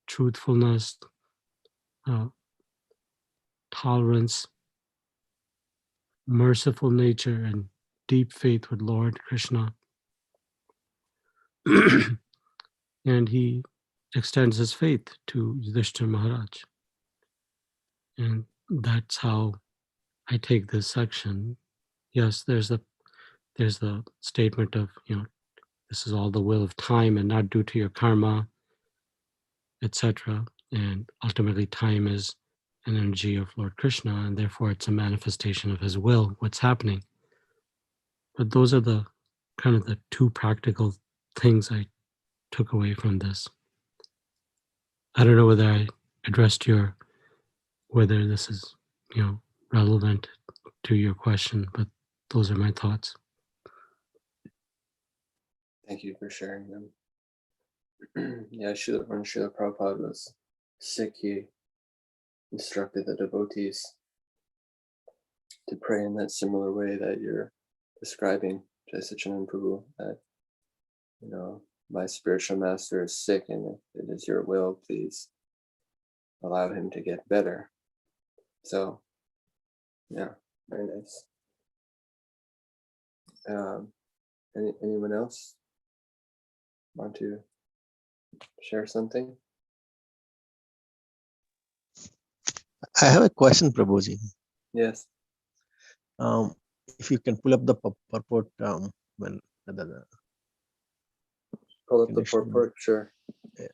D: truthfulness, tolerance, merciful nature, and deep faith with Lord Krishna. And he extends his faith to Yudhishthira Maharaj. And that's how I take this section. Yes, there's the statement of, this is all the will of time and not due to your karma, etc. And ultimately time is an energy of Lord Krishna, and therefore it's a manifestation of his will, what's happening. But those are the kind of the two practical things I took away from this. I don't know whether I addressed whether this is, relevant to your question, but those are my thoughts.
C: Thank you for sharing them. Yeah, when Srila Prabhupada was sick, he instructed the devotees to pray in that similar way that you're describing, Jai Sachinand Prabhu, that, my spiritual master is sick, and if it is your will, please allow him to get better. So, yeah, very nice. Anyone else want to share something?
F: I have a question, Prabhuji.
C: Yes.
F: If you can pull up the purport,
C: Pull up the purport, sure.
F: Yeah.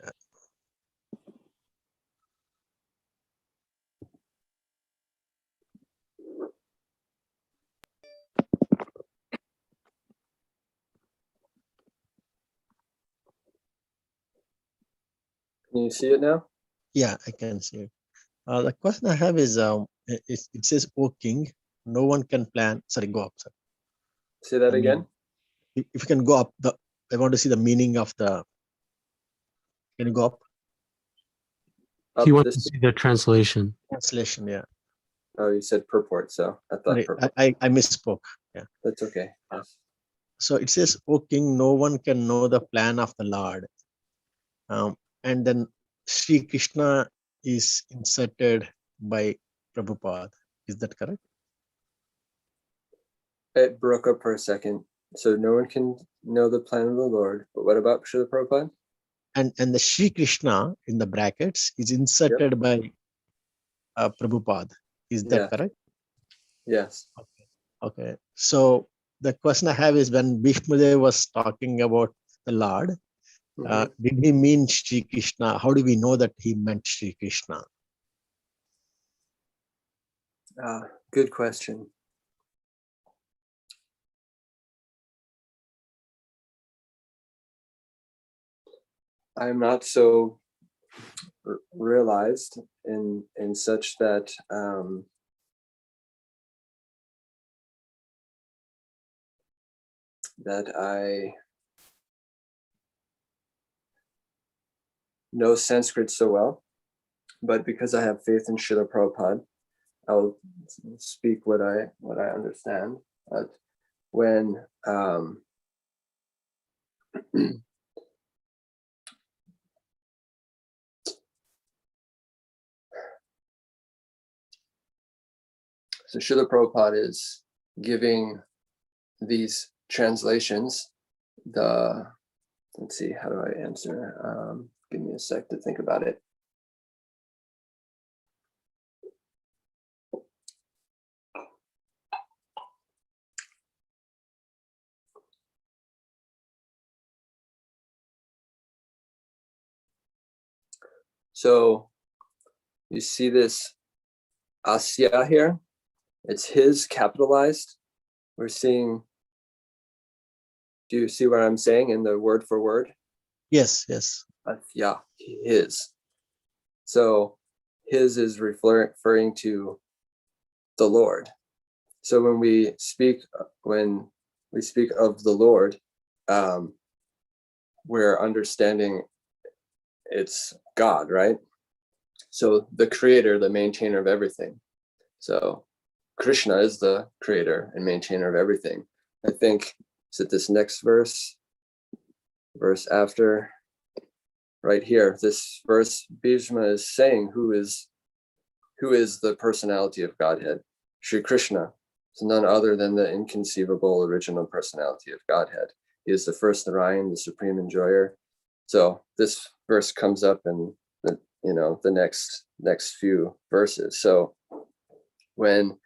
C: Can you see it now?
F: Yeah, I can see it. The question I have is, it says, "O King, no one can plan." Sorry, go up, sir.
C: Say that again.
F: If you can go up, I want to see the meaning of the. Can you go up?
D: He wants to see the translation.
F: Translation, yeah.
C: Oh, you said purport, so I thought purport.
F: I misspoke. Yeah,
C: that's okay. Yes.
F: So it says, "O King, no one can know the plan of the Lord." And then Sri Krishna is inserted by Prabhupada. Is that correct?
C: It broke up for a second. So no one can know the plan of the Lord. But what about Srila Prabhupada?
F: And the Sri Krishna in the brackets is inserted by Prabhupada. Is that correct?
C: Yes.
F: Okay. So the question I have is, when Bhishmadev was talking about the Lord, did he mean Sri Krishna? How do we know that he meant Sri Krishna?
C: Good question. I'm not so realized in such that that I know Sanskrit so well, but because I have faith in Srila Prabhupada, I'll speak what I understand. But when so Srila Prabhupada is giving these translations, let's see, how do I answer? Give me a sec to think about it. So you see this Asya here? It's his capitalized. We're seeing, do you see what I'm saying in the word for word?
F: Yes, yes.
C: Asya, his. So his is referring to the Lord. So when we speak of the Lord, we're understanding it's God, right? So the creator, the maintainer of everything. So Krishna is the creator and maintainer of everything. I think, is it this next verse after, right here, this verse, Bhishma is saying who is the personality of Godhead? Sri Krishna is none other than the inconceivable original personality of Godhead. He is the first Narayan, the supreme enjoyer. So this verse comes up in the next few verses. So when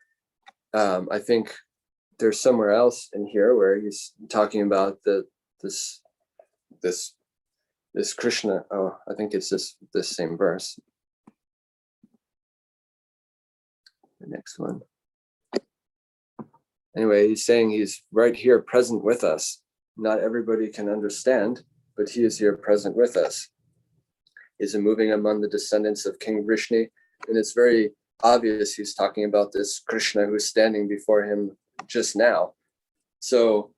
C: I think there's somewhere else in here where he's talking about this Krishna. Oh, I think it's this same verse. The next one. Anyway, he's saying he's right here present with us. Not everybody can understand, but he is here present with us. He's moving among the descendants of King Vrishni, and it's very obvious he's talking about this Krishna who's standing before him just now. So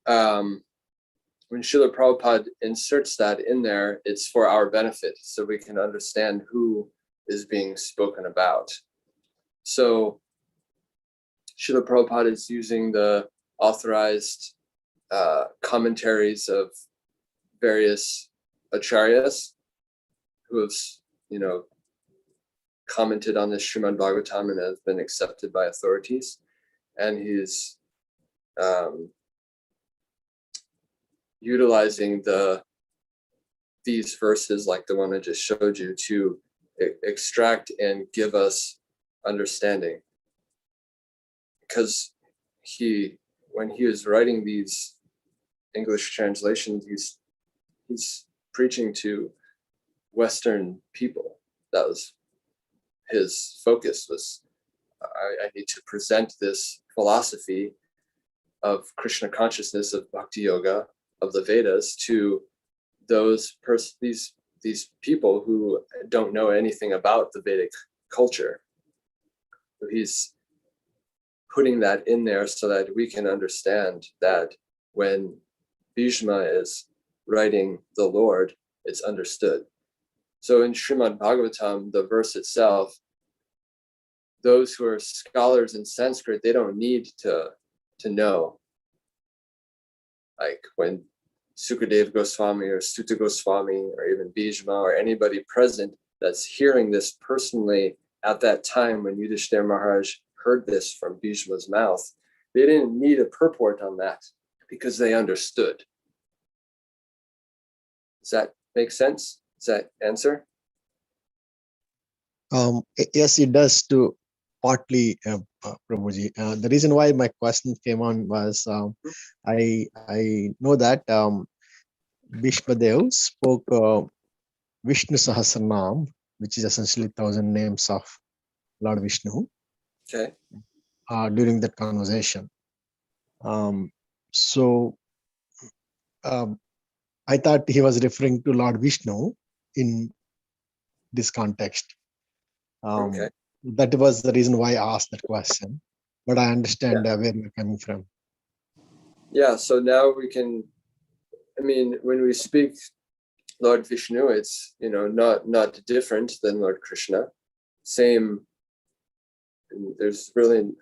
C: when Srila Prabhupada inserts that in there, it's for our benefit, so we can understand who is being spoken about. So Srila Prabhupada is using the authorized commentaries of various acharyas who have, commented on this Srimad Bhagavatam and has been accepted by authorities. And he's utilizing these verses, like the one I just showed you, to extract and give us understanding. Because when he was writing these English translations, he's preaching to Western people. That was his focus, was I need to present this philosophy of Krishna consciousness, of Bhakti Yoga, of the Vedas to these people who don't know anything about the Vedic culture. So he's putting that in there so that we can understand that when Bhishma is writing the Lord, it's understood. So in Srimad Bhagavatam, the verse itself, those who are scholars in Sanskrit, they don't need to know. Like when Sukadeva Goswami or Sutta Goswami or even Bhishma or anybody present that's hearing this personally at that time when Yudhishthira Maharaj heard this from Bhishma's mouth, they didn't need a purport on that because they understood. Does that make sense? Does that answer?
F: Yes, it does to partly, Prabhuji. The reason why my question came on was I know that Bhishma Dev spoke Vishnu Sahasranam, which is essentially 1,000 names of Lord Vishnu.
C: Okay.
F: During that conversation. So I thought he was referring to Lord Vishnu in this context.
C: Okay.
F: That was the reason why I asked that question, but I understand where you're coming from.
C: Yeah, so now we can, when we speak Lord Vishnu, it's, not different than Lord Krishna. Same, there's really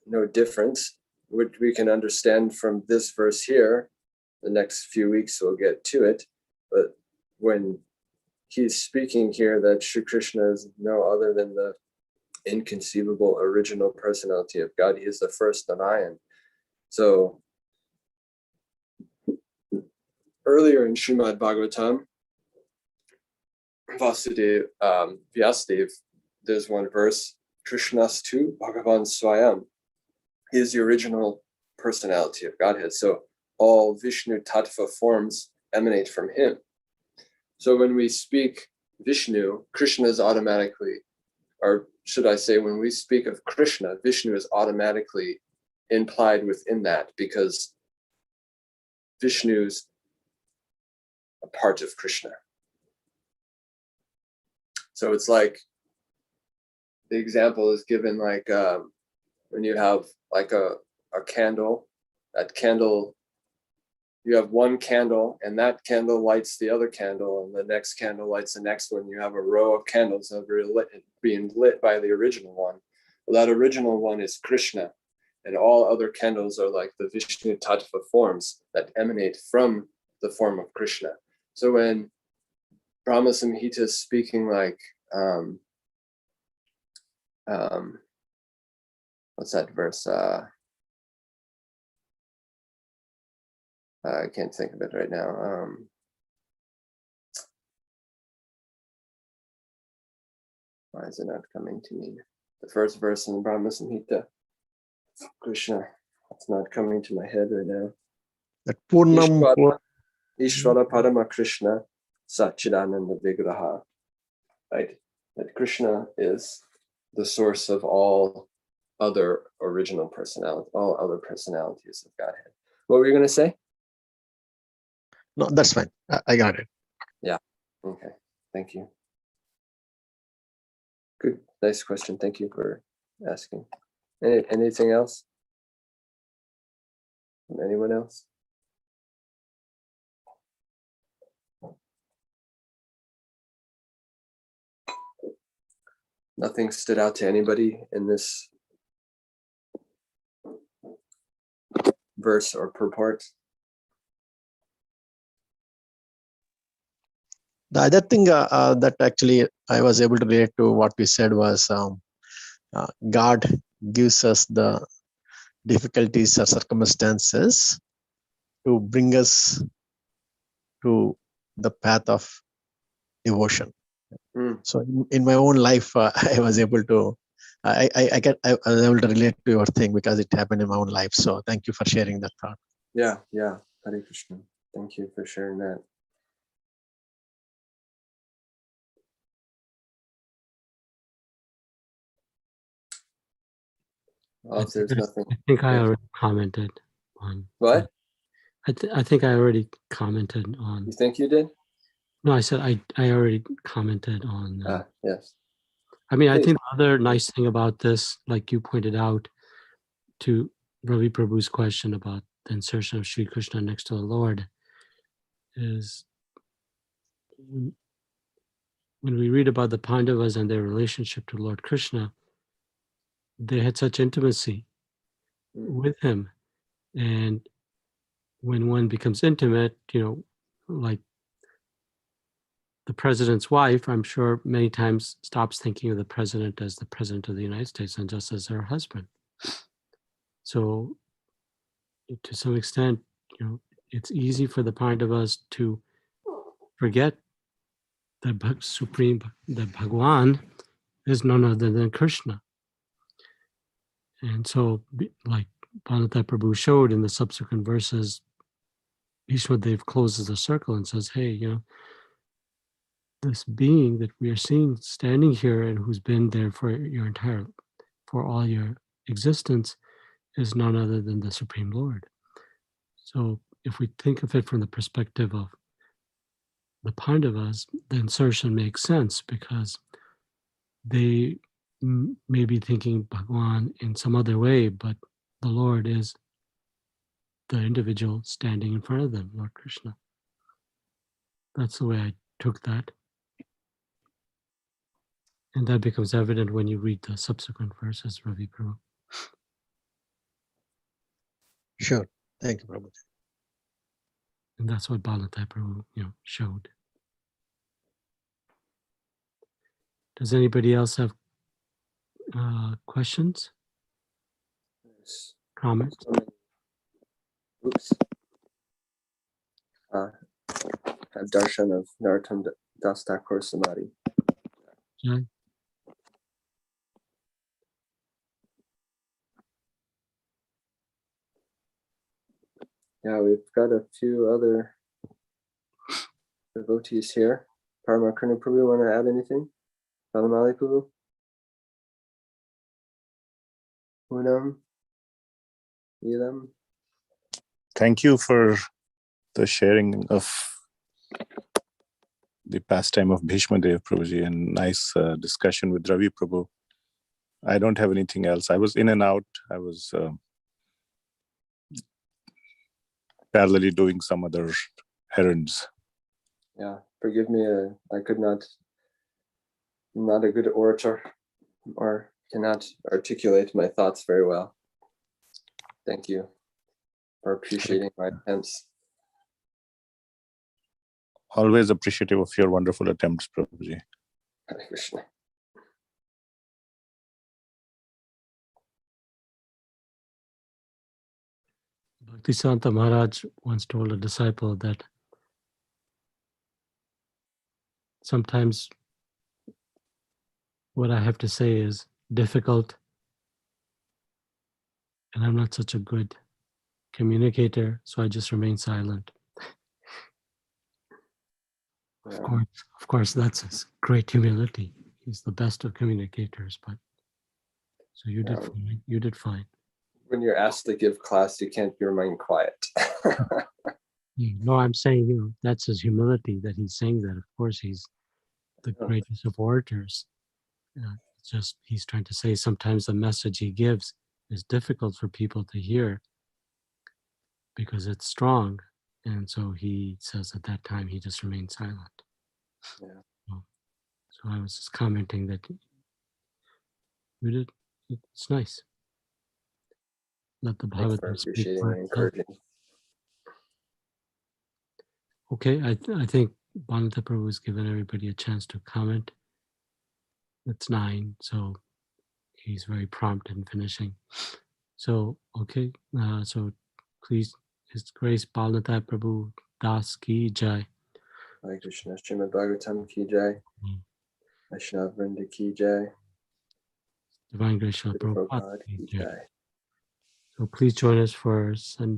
C: no difference, which we can understand from this verse here. The next few weeks we'll get to it, but when he's speaking here that Sri Krishna is no other than the inconceivable original personality of God, he is the first Narayan. So earlier in Srimad Bhagavatam, Vyasadeva, there's one verse, Krishnastu Bhagavan Swayam. He is the original personality of Godhead. So all Vishnu Tattva forms emanate from him. So when we speak Vishnu, Krishna is automatically, or should I say, when we speak of Krishna, Vishnu is automatically implied within that, because Vishnu's a part of Krishna. So it's like, the example is given like when you have like a candle, that candle, you have one candle and that candle lights the other candle and the next candle lights the next one. You have a row of candles that are being lit by the original one. Well, that original one is Krishna, and all other candles are like the Vishnu Tattva forms that emanate from the form of Krishna. So when Brahma Samhita is speaking like, what's that verse? I can't think of it right now. Why is it not coming to me? The first verse in Brahma Samhita, Krishna, it's not coming to my head right now.
F: That Purnam
C: Ishvara Parama Krishna Satchidananda Vigraha. Right? That Krishna is the source of all other original personality, all other personalities of Godhead. What were you going to say?
F: No, that's fine. I got it.
C: Yeah. Okay. Thank you. Good. Nice question. Thank you for asking. Anything else? Anyone else? Nothing stood out to anybody in this verse or purport?
F: The other thing that actually I was able to relate to what we said was God gives us the difficulties or circumstances to bring us to the path of devotion. So in my own life, I was able to, I was able to relate to your thing because it happened in my own life. So thank you for sharing that thought.
C: Yeah. Hare Krishna. Thank you for sharing that. Well, if there's nothing.
D: I think I already commented on.
C: What?
D: I think I already commented on.
C: You think you did?
D: No, I said I already commented on.
C: Yes.
D: I mean, I think the other nice thing about this, like you pointed out to Ravi Prabhu's question about the insertion of Sri Krishna next to the Lord, is when we read about the Pandavas and their relationship to Lord Krishna, they had such intimacy with him. And when one becomes intimate, like the president's wife, I'm sure many times stops thinking of the president as the president of the United States and just as her husband. So to some extent, it's easy for the Pandavas to forget that that Bhagwan is none other than Krishna. And so, like Bala Nitai Prabhu showed in the subsequent verses, Ishwadev closes the circle and says, hey, this being that we are seeing standing here and who's been there for all your existence is none other than the Supreme Lord. So if we think of it from the perspective of the Pandavas, the insertion makes sense because they may be thinking Bhagwan in some other way, but the Lord is the individual standing in front of them, Lord Krishna. That's the way I took that. And that becomes evident when you read the subsequent verses, Ravi Prabhu.
F: Sure. Thank you, Prabhu.
D: And that's what Bala Nitai Prabhu, showed. Does anybody else have questions? Comments?
C: Oops. Have darshan of Narottam Das Thakur Samadhi.
D: Yeah.
C: Yeah, we've got a few other devotees here. Paramakarna Prabhu, want to add anything? Palamali Prabhu? Unam? Elam?
G: Thank you for the sharing of the pastime of Bhishma Dev Prabhuji and nice discussion with Ravi Prabhu. I don't have anything else. I was in and out. I was parallelly doing some other errands.
C: Yeah, forgive me. I could not. I'm not a good orator, or cannot articulate my thoughts very well. Thank you for appreciating my attempts.
G: Always appreciative of your wonderful attempts, Prabhuji.
C: Hare Krishna.
D: Bhaktisiddhanta Maharaj once told a disciple that sometimes what I have to say is difficult, and I'm not such a good communicator, so I just remain silent.
C: Yeah.
D: Of course, that's his great humility. He's the best of communicators, but so you did fine. You did fine.
C: When you're asked to give class, you can't remain quiet.
D: No, I'm saying, that's his humility that he's saying that. Of course, he's the greatest of orators. It's just he's trying to say sometimes the message he gives is difficult for people to hear because it's strong. And so he says at that time he just remained silent.
C: Yeah.
D: So I was just commenting that you did, it's nice. Let the
C: Thanks for
D: Bhagavatam speak
C: appreciating
D: for
C: and
D: itself.
C: encouraging.
D: Okay, I think Bhanata Prabhu has given everybody a chance to comment. It's 9, so he's very prompt in finishing. So, okay, so please, His Grace Bala Nitai Prabhu Das Ki Jai.
C: Hare Krishna. Srimad Bhagavatam ki jai. Vaishnava Vrinda ki jai.
D: Divine Grace Srila Prabhupada
C: Prabhupada
D: Ki
C: ki
D: Jai.
C: jai.
D: So please join us for Sunday.